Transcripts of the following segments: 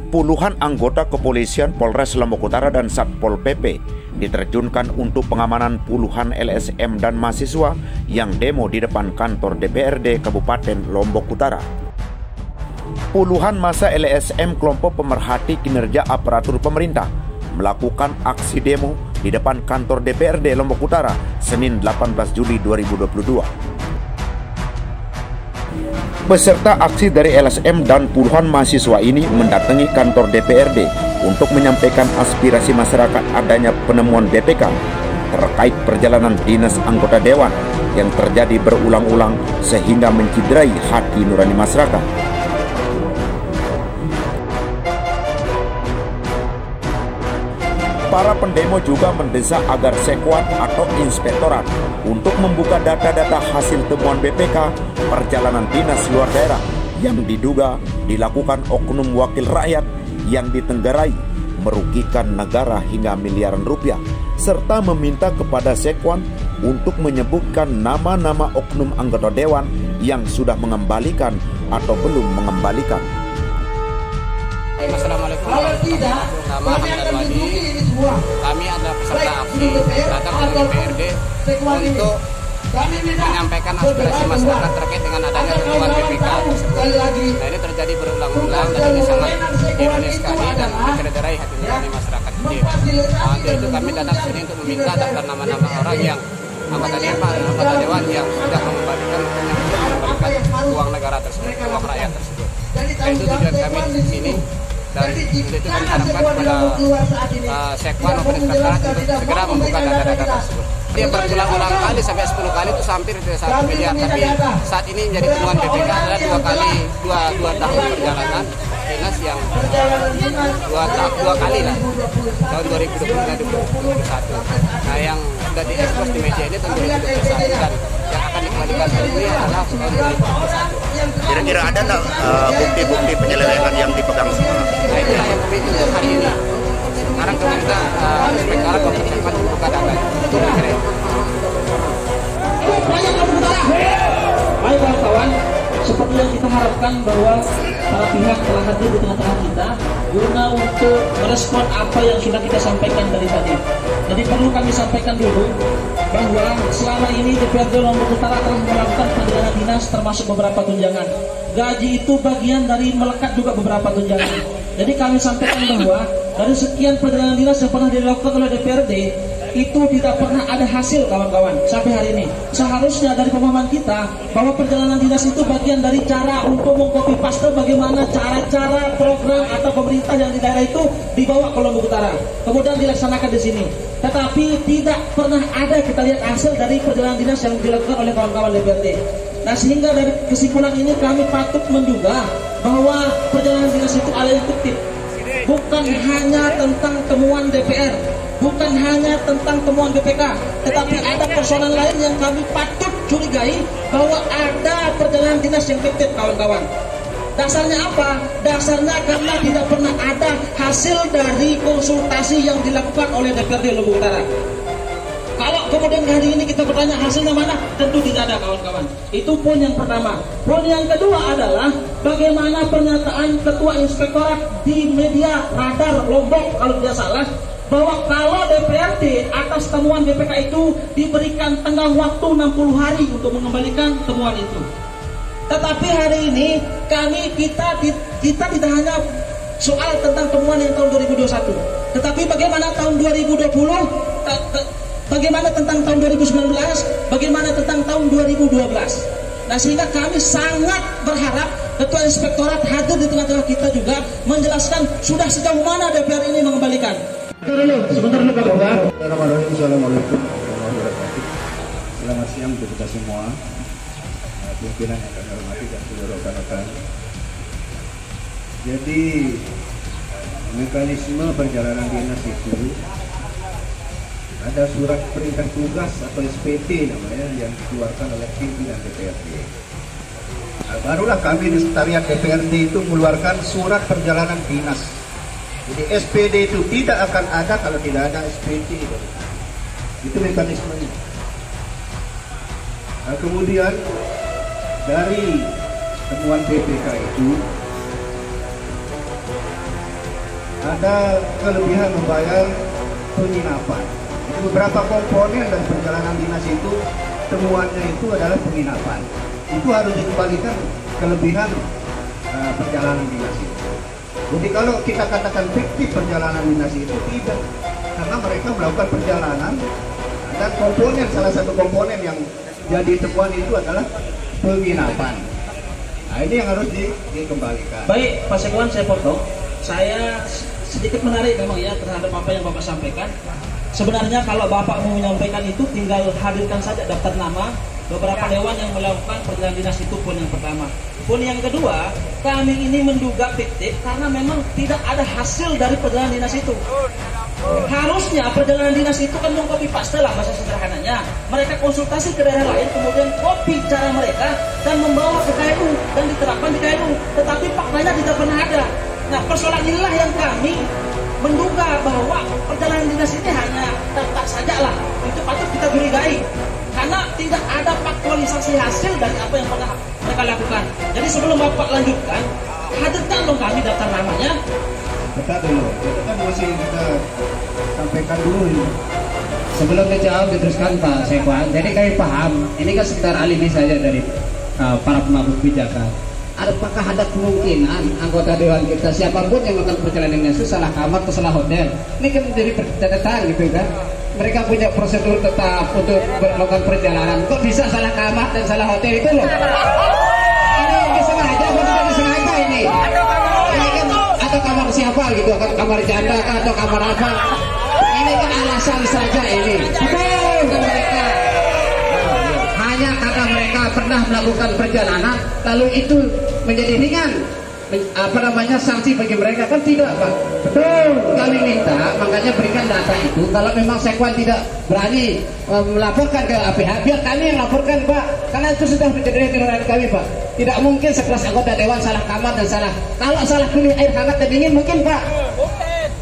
Puluhan anggota kepolisian Polres Lombok Utara dan Satpol PP diterjunkan untuk pengamanan puluhan LSM dan mahasiswa yang demo di depan kantor DPRD Kabupaten Lombok Utara. Puluhan massa LSM kelompok pemerhati kinerja aparatur pemerintah melakukan aksi demo di depan kantor DPRD Lombok Utara Senin 18 Juli 2022. Peserta aksi dari LSM dan puluhan mahasiswa ini mendatangi kantor DPRD untuk menyampaikan aspirasi masyarakat adanya penemuan BPK terkait perjalanan dinas anggota dewan yang terjadi berulang-ulang sehingga menciderai hati nurani masyarakat. Para pendemo juga mendesak agar Sekwan atau Inspektorat untuk membuka data-data hasil temuan BPK perjalanan dinas luar daerah yang diduga dilakukan oknum wakil rakyat yang ditenggarai merugikan negara hingga miliaran rupiah, serta meminta kepada Sekwan untuk menyebutkan nama-nama oknum anggota dewan yang sudah mengembalikan atau belum mengembalikan. Assalamualaikum warahmatullahi wabarakatuh. Kami adalah peserta aksi datang ke DPRD untuk menyampaikan aspirasi masyarakat terkait dengan adanya temuan BPK tersebut. Nah, ini terjadi berulang-ulang dan ini sangat ironis sekali dan mencederai hati nurani masyarakat kecil. Untuk itu kami datang ke sini untuk meminta daftar nama-nama orang yang anggota dewan yang sudah mengembalikan uang negara tersebut, uang rakyat tersebut. Nah, itu tujuan kami di sini. Dan untuk itu kami harapkan kepada Sekwan maupun Inspektorat untuk segera membuka data-data tersebut. Dia berulang-ulang kali sampai 10 kali itu hampir 1 miliar. Tapi saat ini menjadi temuan BPK adalah dua tahun perjalanan dinas yang dua kali lah, tahun 2020 dan 2021. Nah, yang sudah diekspos di media ini tahun 2021 dan yang akan dikembalikan hari ini adalah tahun 2021. Kira-kira ada nggak bukti-bukti penyelewengan yang dipegang semua? Nah, inilah yang kami tuntut hari ini. Sekarang kami minta Inspektorat mempercepat membuka data. Itu kira. Baik kawan-kawan, seperti yang kita harapkan bahwa para pihak telah hadir di tengah-tengah kita guna untuk merespon apa yang sudah kita sampaikan dari tadi. Jadi perlu kami sampaikan dulu bahwa selama ini DPRD Lombok Utara telah melakukan perjalanan dinas termasuk beberapa tunjangan. Gaji itu bagian dari melekat juga beberapa tunjangan. Jadi kami sampaikan bahwa dari sekian perjalanan dinas yang pernah dilakukan oleh DPRD itu tidak pernah ada hasil kawan-kawan sampai hari ini. Seharusnya dari pemahaman kita bahwa perjalanan dinas itu bagian dari cara untuk mengcopy paste bagaimana cara-cara program atau pemerintah yang di daerah itu dibawa ke Lombok Utara, kemudian dilaksanakan di sini. Tetapi tidak pernah ada kita lihat hasil dari perjalanan dinas yang dilakukan oleh kawan-kawan DPRD. Nah, sehingga dari kesimpulan ini kami patut menduga bahwa perjalanan dinas itu ala yang kutip, bukan hanya tentang temuan DPR, bukan hanya tentang temuan BPK, tetapi ada personal lain yang kami patut curigai bahwa ada perjalanan dinas yang fiktif kawan-kawan. Dasarnya apa? Dasarnya karena tidak pernah ada hasil dari konsultasi yang dilakukan oleh DPRD Lombok Utara. Kalau kemudian hari ini kita bertanya hasilnya mana? Tentu tidak ada kawan-kawan. Itu poin yang pertama. Poin yang kedua adalah bagaimana pernyataan Ketua Inspektorat di media Radar Lombok kalau tidak salah, bahwa kalau DPRD atas temuan BPK itu diberikan tenggang waktu 60 hari untuk mengembalikan temuan itu. Tetapi hari ini kita tidak hanya soal tentang temuan yang tahun 2021, tetapi bagaimana tahun 2020, bagaimana tentang tahun 2019, bagaimana tentang tahun 2012. Nah, sehingga kami sangat berharap Ketua Inspektorat hadir di tengah-tengah kita juga menjelaskan sudah sejauh mana DPR ini mengembalikan. Sebentar dulu Pak Bapak. Assalamualaikum warahmatullahi wabarakatuh. Selamat siang untuk kita semua, pimpinan yang kami hormati dan seluruh rekan-rekan. Jadi mekanisme perjalanan dinas itu ada surat perintah tugas atau SPT namanya yang dikeluarkan oleh pimpinan DPRD. Nah, barulah kami di Sekretariat DPRD itu mengeluarkan surat perjalanan dinas. Jadi SPD itu tidak akan ada kalau tidak ada SPT. Itu mekanismenya. Nah, kemudian dari temuan BPK itu ada kelebihan membayar penginapan. Itu beberapa komponen dan perjalanan dinas itu temuannya itu adalah penginapan. Itu harus dikembalikan kelebihan perjalanan dinas itu. Jadi kalau kita katakan fiktif perjalanan dinas itu tidak, karena mereka melakukan perjalanan dan komponen, salah satu komponen yang jadi temuan itu adalah penginapan. Nah ini yang harus dikembalikan. Baik Pak Sekwan, saya potong. Saya sedikit menarik memang ya terhadap apa yang Bapak sampaikan. Sebenarnya kalau Bapak mau menyampaikan itu tinggal hadirkan saja daftar nama beberapa dewan yang melakukan perjalanan dinas itu, pun yang pertama. Pun yang kedua, kami ini menduga fiktif karena memang tidak ada hasil dari perjalanan dinas itu. Harusnya perjalanan dinas itu kan mengcopy paste lah bahasa sederhananya. Mereka konsultasi ke daerah lain, kemudian copy cara mereka dan membawa ke KNU dan diterapkan di KNU. Tetapi faktanya tidak pernah ada. Nah, persoalan inilah yang kami menduga bahwa perjalanan dinas ini hanya daftar saja lah. Itu patut kita curigai karena tidak ada faktualisasi hasil dari apa yang pernah mereka lakukan. Jadi sebelum Bapak lanjutkan, hadirkan dong kami daftar namanya. Bentar dulu, itu kan masih kita sampaikan dulu ini. Sebelum dijawab diteruskan Pak Sekwan. Jadi kami paham, ini kan sekitar alibi saja dari para pemangku kebijakan. Apakah ada kemungkinan anggota dewan kita siapapun yang melakukan perjalanan dinas itu salah kamar atau salah hotel? Ini kan menjadi catatan gitu kan. Mereka punya prosedur tetap untuk melakukan perjalanan. Kok bisa salah kamar dan salah hotel itu loh? Ini disengaja atau tidak disengaja ini? Ini kan atau kamar siapa gitu? Kamar janda atau kamar apa? Ini kan alasan saja ini. Betul mereka. Hanya karena mereka pernah melakukan perjalanan, lalu itu menjadi ringan, sanksi bagi mereka, kan tidak Pak. Betul. Kami minta, makanya berikan data itu. Kalau memang Sekwan tidak berani melaporkan ke APH, biar kami yang laporkan Pak. Karena itu sudah menjadi kewenangan kami Pak. Tidak mungkin sekelas anggota dewan salah kamar dan salah. Kalau salah pilih air hangat dan dingin mungkin Pak.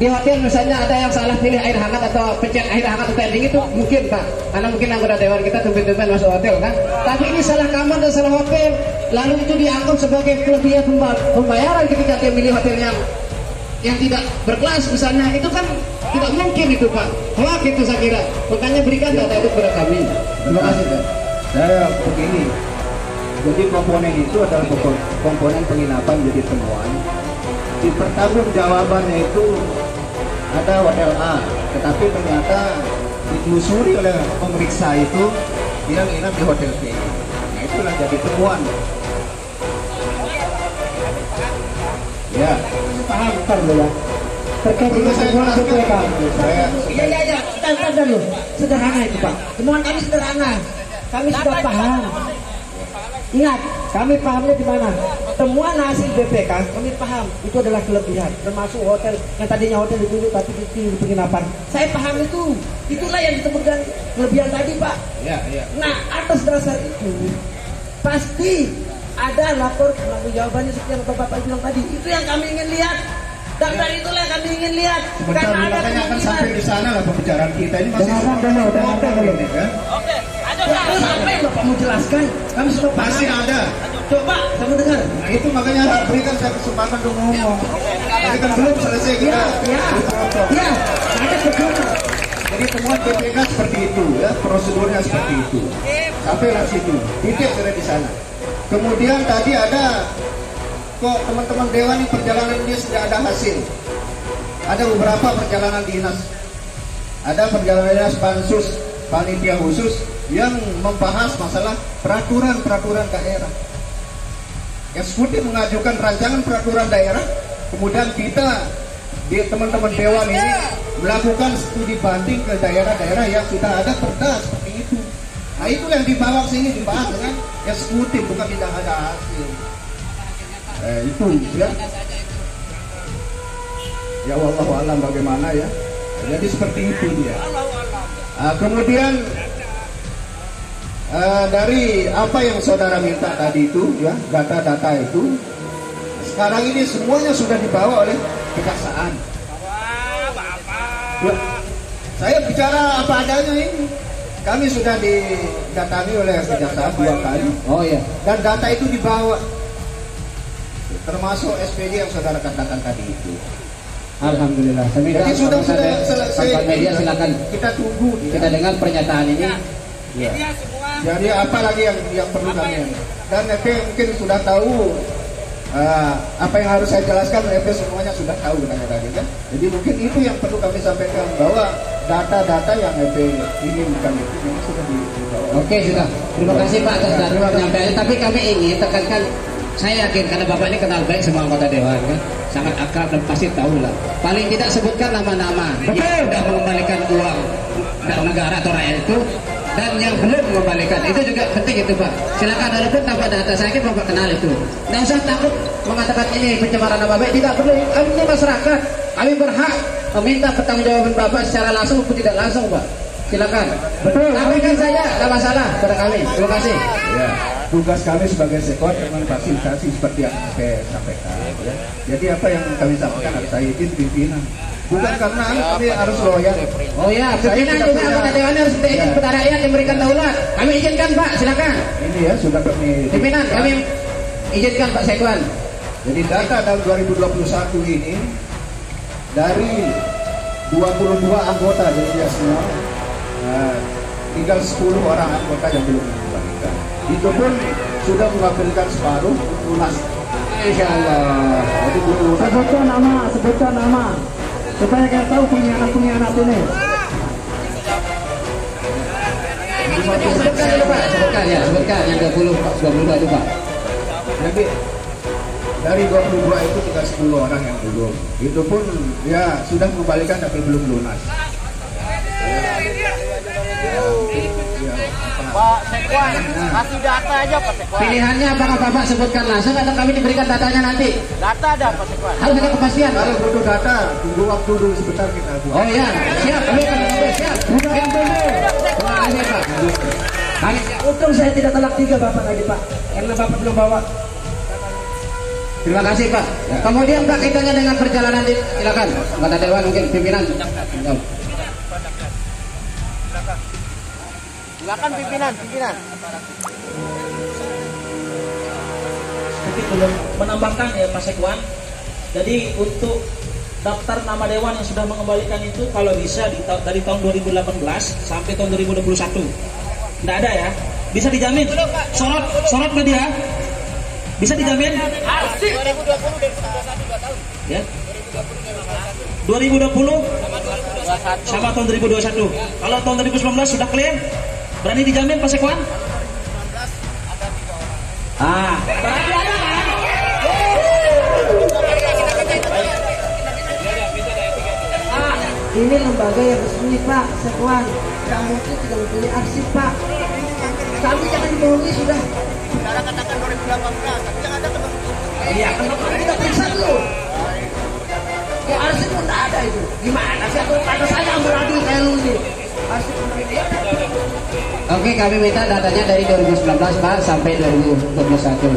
Di hotel misalnya ada yang salah pilih air hangat atau pencet air hangat atau air dingin itu mungkin Pak. Karena mungkin anggota dewan kita tumben-tumben masuk hotel kan. Tapi ini salah kamar dan salah hotel. Lalu itu dianggap sebagai kelebihan pembayaran ketika dia milih hotel yang tidak berkelas misalnya. Itu kan tidak mungkin itu Pak. Hoak itu saya kira. Makanya berikan data itu kepada kami. Terima kasih Pak. Saya begini. Jadi komponen itu adalah komponen penginapan jadi temuan. Di pertanggungjawabannya itu ada hotel A, tetapi ternyata ditelusuri oleh pemeriksa itu dia nginap di hotel B. Nah itulah jadi temuan. Ya, Paham ya. Terkait dengan temuan BPK. Iya. Kita dulu. Sederhana itu Pak. Temuan kami sederhana. Kami sudah paham. Ingat, kami pahamnya di mana? Temuan hasil BPK, kami paham itu adalah kelebihan, termasuk hotel yang tadinya hotel itu tapi di penginapan. Saya paham itu, itulah yang disebutkan kelebihan tadi Pak. Ya. Nah, atas dasar itu pasti ada lapor penanggung jawabannya seperti yang Bapak bilang tadi. Itu yang kami ingin lihat. Dan dari itulah yang kami ingin lihat. Sebentar, makanya akan sampai di sana lah pembicaraan kita ini masih ini kan. Oke, ayo Apa yang Bapak mau jelaskan? Kami sudah masih ada. Coba kamu dengar. Nah itu makanya berikan saya kesempatan untuk ngomong. Tapi kan belum selesai kita. Ya, ada kedua. Jadi temuan BPK seperti itu ya, prosedurnya seperti itu. Sampailah situ, titik sudah di sana. Kemudian tadi ada kok teman-teman dewan ini perjalanan dia sudah ada hasil. Ada beberapa perjalanan dinas. Ada perjalanan dinas pansus, panitia khusus yang membahas masalah peraturan-peraturan daerah. Eksekutif mengajukan rancangan peraturan daerah, kemudian kita di teman-teman dewan ini melakukan studi banding ke daerah-daerah yang sudah ada perda seperti itu. Nah itu yang dibawa sini dibahas dengan eksekutif, bukan tidak ada hasil. Itu ya. Ya wallahu alam bagaimana ya. Jadi seperti itu dia. Kemudian dari apa yang saudara minta tadi itu ya, data-data itu sekarang ini semuanya sudah dibawa oleh kejaksaan. Ya, saya bicara apa adanya ini. Kami sudah didatangi oleh kejaksaan 2 kali. Oh ya. Dan data itu dibawa, termasuk SPJ yang saudara katakan tadi itu. Alhamdulillah. Jadi sudah selesai. Media silakan Kita tunggu. kita dengar pernyataan ini. Ya. Jadi apa lagi yang perlu kami? Dan EP mungkin sudah tahu apa yang harus saya jelaskan. EP semuanya sudah tahu tadi kan. Jadi mungkin itu yang perlu kami sampaikan, bahwa data-data yang EP inginkan itu memang sudah dibawa. Oke, sudah. Terima kasih Pak atas penyampaiannya. Tapi kami ingin tekankan, saya yakin karena Bapak ini kenal baik semua anggota dewan kan, sangat akrab dan pasti tahu lah. Paling tidak sebutkan nama-nama yang sudah mengembalikan uang dari negara atau rakyat itu, dan yang belum mengembalikan itu juga penting itu Pak. Silakan, walaupun tanpa data, saya yakin Bapak kenal itu. Tidak usah takut mengatakan ini pencemaran nama baik, tidak perlu. Kami ini masyarakat, kami berhak meminta pertanggungjawaban Bapak secara langsung maupun tidak langsung Pak. Silakan. Betul. Sampaikan saja, tidak masalah pada kami. Terima kasih. Ya, tugas kami sebagai sekon memang fasilitasi seperti yang saya sampaikan. Ya. Jadi apa yang kami sampaikan harus saya izin pimpinan. Bukan karena kami harus loyal. Oh ya, pimpinan juga anggota dewan harus izin kepada rakyat yang memberikan daulat. Kami izinkan Pak, silakan. Ini ya sudah kami. Pimpinan kami izinkan Pak Sekwan. Jadi data tahun 2021 ini dari 22 anggota jadi semua. Tinggal 10 orang anggota yang belum mengembalikan. Itu pun sudah mengembalikan separuh lunas. Insya Allah. Jadi belum lunas. Sebutkan nama, supaya kita tahu pengkhianat ini. Sebutkan dulu Pak, sebutkan yang 22 itu Pak. Jadi dari 22 itu tinggal 10 orang yang belum. Itu pun ya sudah mengembalikan tapi belum lunas. Pak Sekwan, kasih data aja Pak Sekwan. Pilihannya apakah Bapak sebutkan langsung atau kami diberikan datanya nanti? Data ada Pak Sekwan. Harus ada kepastian. Kalau butuh data, tunggu waktu dulu sebentar kita buat. Oh ya, siap. Kami akan siap. Terima kasih Pak. Kami siap. Untung saya tidak telak 3 Bapak tadi Pak, karena Bapak belum bawa. Terima kasih Pak. Kemudian Pak, kaitannya dengan perjalanan silakan. Anggota dewan mungkin pimpinan. Silakan pimpinan. Tapi belum menambahkan ya Pak Sekwan. Jadi untuk daftar nama dewan yang sudah mengembalikan itu kalau bisa dari tahun 2018 sampai tahun 2021. Tidak ada ya? Bisa dijamin? Sorot media? Bisa dijamin? 2020 dari 2021 2 tahun. Ya. 2020 sama tahun 2021. Kalau tahun 2019 sudah clear? Berani dijamin Pak Sekwan? 19 ada 3 orang. Berarti ada kan? Ini lembaga yang resmi Pak Sekwan, tidak mungkin tidak mempunyai arsip Pak. Kami jangan dibohongi sudah. Saudara katakan 2018, tapi yang ada ketemu. Iya, Kenapa kita periksa dulu? Ya arsip pun tidak ada itu. Gimana sih? Atau kata saya amburadul kayak lu ini. Arsip pun tidak ada. Oke, kami minta datanya dari 2019 Pak sampai 2021.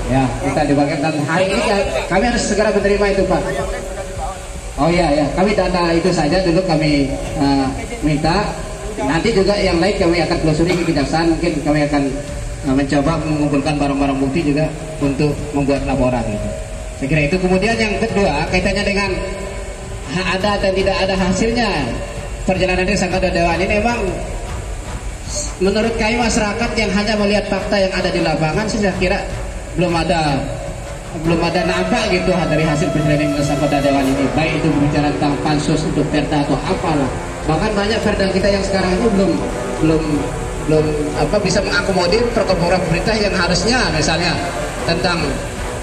Ya, kita dibagikan hari ini kami harus segera menerima itu Pak. Oh iya ya, kami data itu saja dulu kami minta. Nanti juga yang lain kami akan telusuri ke kejaksaan. Mungkin kami akan mencoba mengumpulkan barang-barang bukti juga untuk membuat laporan. Gitu. Saya kira itu. Kemudian yang kedua kaitannya dengan ada dan tidak ada hasilnya perjalanan desa anggota dewan ini, memang menurut kami masyarakat yang hanya melihat fakta yang ada di lapangan, saya kira belum ada nampak gitu dari hasil perjalanan desa anggota dewan ini, baik itu berbicara tentang pansus untuk perda atau apalah. Bahkan banyak perda kita yang sekarang ini belum bisa mengakomodir perkembangan pemerintah yang harusnya, misalnya tentang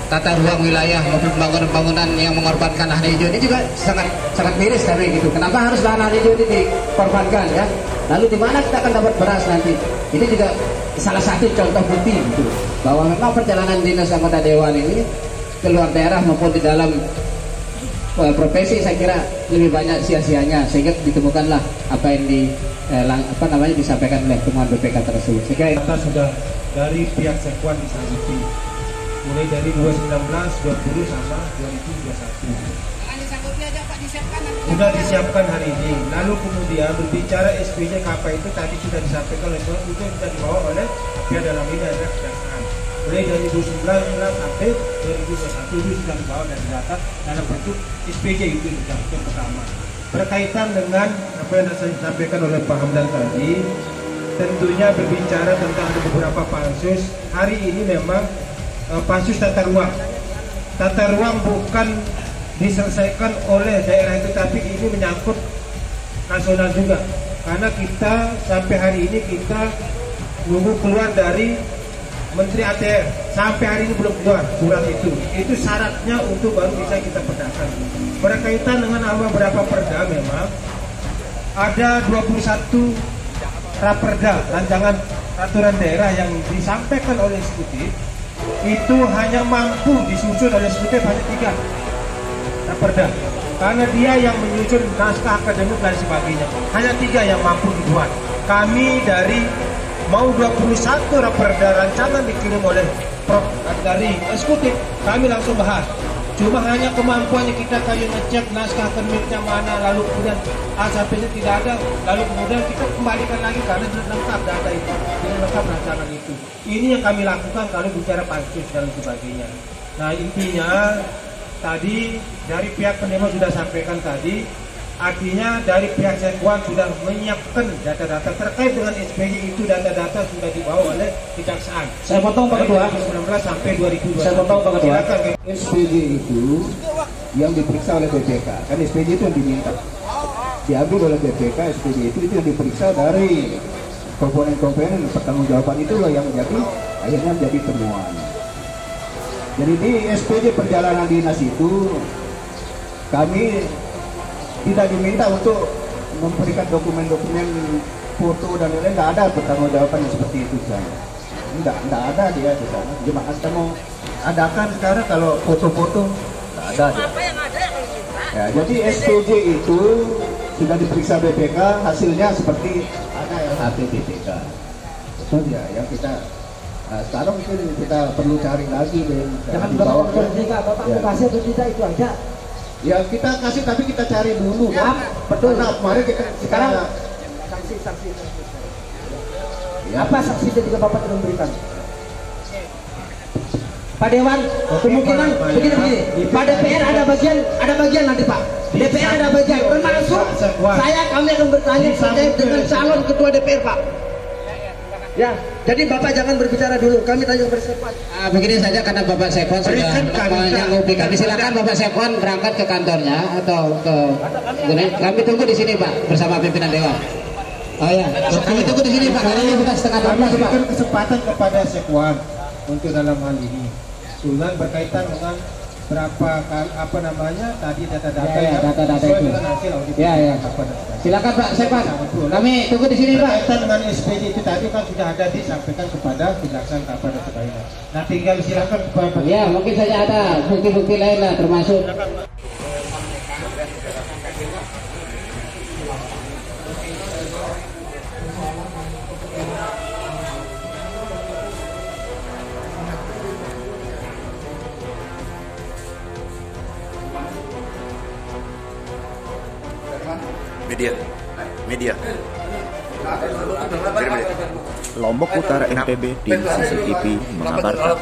tata ruang wilayah maupun bangunan-bangunan yang mengorbankan lahan hijau ini juga sangat miris kami gitu. Kenapa harus lahan hijau ini dikorbankan ya? Lalu di mana kita akan dapat beras nanti? Ini juga salah satu contoh bukti gitu, bahwa memang perjalanan dinas anggota dewan ini keluar daerah maupun di dalam profesi saya kira lebih banyak sia-sianya, sehingga ditemukanlah apa yang disampaikan oleh temuan BPK tersebut. Saya kira data sudah dari pihak Sekwan disangkuti, mulai dari 2019, 2020 sama 2021. Sudah disiapkan hari ini. Lalu kemudian berbicara SPJ KP itu tadi sudah disampaikan oleh itu sudah dibawa oleh pihak dalam ini adalah kejaksaan. mulai dari 2019 sampai 2021 itu sudah dibawa dan didata dalam bentuk SPJ itu yang pertama. Berkaitan dengan apa yang saya sampaikan oleh Pak Hamdan tadi, tentunya berbicara tentang ada beberapa pansus. Hari ini memang pansus tata ruang. Tata ruang bukan diselesaikan oleh daerah itu, tapi ini menyangkut nasional juga. Karena kita sampai hari ini kita nunggu keluar dari Menteri ATR, sampai hari ini belum keluar surat itu. Itu syaratnya untuk baru bisa kita perdakan. Berkaitan dengan beberapa perda, memang ada 21 raperda rancangan peraturan daerah yang disampaikan oleh eksekutif, itu hanya mampu disusun oleh eksekutif hanya 3 raperda. Karena dia yang menyusun naskah akademik dan sebagainya, hanya 3 yang mampu dibuat. Kami dari mau 21 raperda rancangan dikirim oleh Prof dari eksekutif, kami langsung bahas. Cuma hanya kemampuannya kita kayak ngecek naskah akademiknya mana, lalu kemudian A sampai Z tidak ada, lalu kemudian kita kembalikan lagi karena tidak lengkap data itu, tidak lengkap rancangan itu. Ini yang kami lakukan kalau bicara pansus dan sebagainya. Nah, intinya tadi dari pihak penerima sudah sampaikan tadi, artinya dari pihak Sekwan sudah menyiapkan data-data terkait dengan SPJ itu, data-data sudah dibawa oleh kejaksaan. Saya potong Pak Ketua. 2019 sampai 2021. Saya potong Pak Ketua. SPJ itu yang diperiksa oleh BPK, kan SPJ itu yang diminta diambil oleh BPK. SPJ itu yang diperiksa dari komponen-komponen pertanggungjawaban, itulah yang akhirnya menjadi temuan. Jadi di SPJ perjalanan dinas itu kami tidak diminta untuk memberikan dokumen-dokumen foto dan lain-lain, tidak ada pertanggungjawaban seperti itu saja. Tidak ada dia di sana. Cuma kita mau adakan sekarang kalau foto-foto tidak ada. Apa yang ada yang kita? Ya, jadi SPJ itu sudah diperiksa BPK, hasilnya seperti ada LHT BPK. Itu dia yang kita sekarang mungkin kita perlu cari lagi. Jangan dibawa ke BPK, Bapak mau kasih atau tidak itu aja. Ya kita kasih, tapi kita cari dulu ya, kan. Betul. Nah, kemarin kita sekarang saksi. Ya. Apa saksi yang juga Bapak tidak memberikan? Pak Dewan, kemungkinan begini. Pak DPR ada bagian nanti Pak. DPR ada bagian, termasuk kami akan bertanya terkait dengan calon ketua DPR Pak. Ya, jadi Bapak jangan berbicara dulu, kami tanya kepada Sekwan. Begini saja, karena Bapak Sekwan sudah menyanggupi kami, silakan Bapak Sekwan berangkat ke kantornya atau ke kami tunggu di sini Pak bersama pimpinan Dewan. Oh ya, kami tunggu di sini Pak. Ini bukan setengah 12 Pak. Berikan kesempatan kepada Sekwan untuk dalam hal ini. Sudah berkaitan dengan berapa tadi data-data ya, data-data itu. Hasil audit. Ya. Silakan Pak Sekwan. Kami tunggu di sini Pak. Berkaitan dengan SPJ itu tadi kan sudah ada disampaikan kepada Kejaksaan kepada sebagainya. Nah, tinggal silakan kepada. Ya, mungkin saja ada bukti-bukti lain lah termasuk. Media. Lombok Utara NTB di CCTV mengabarkan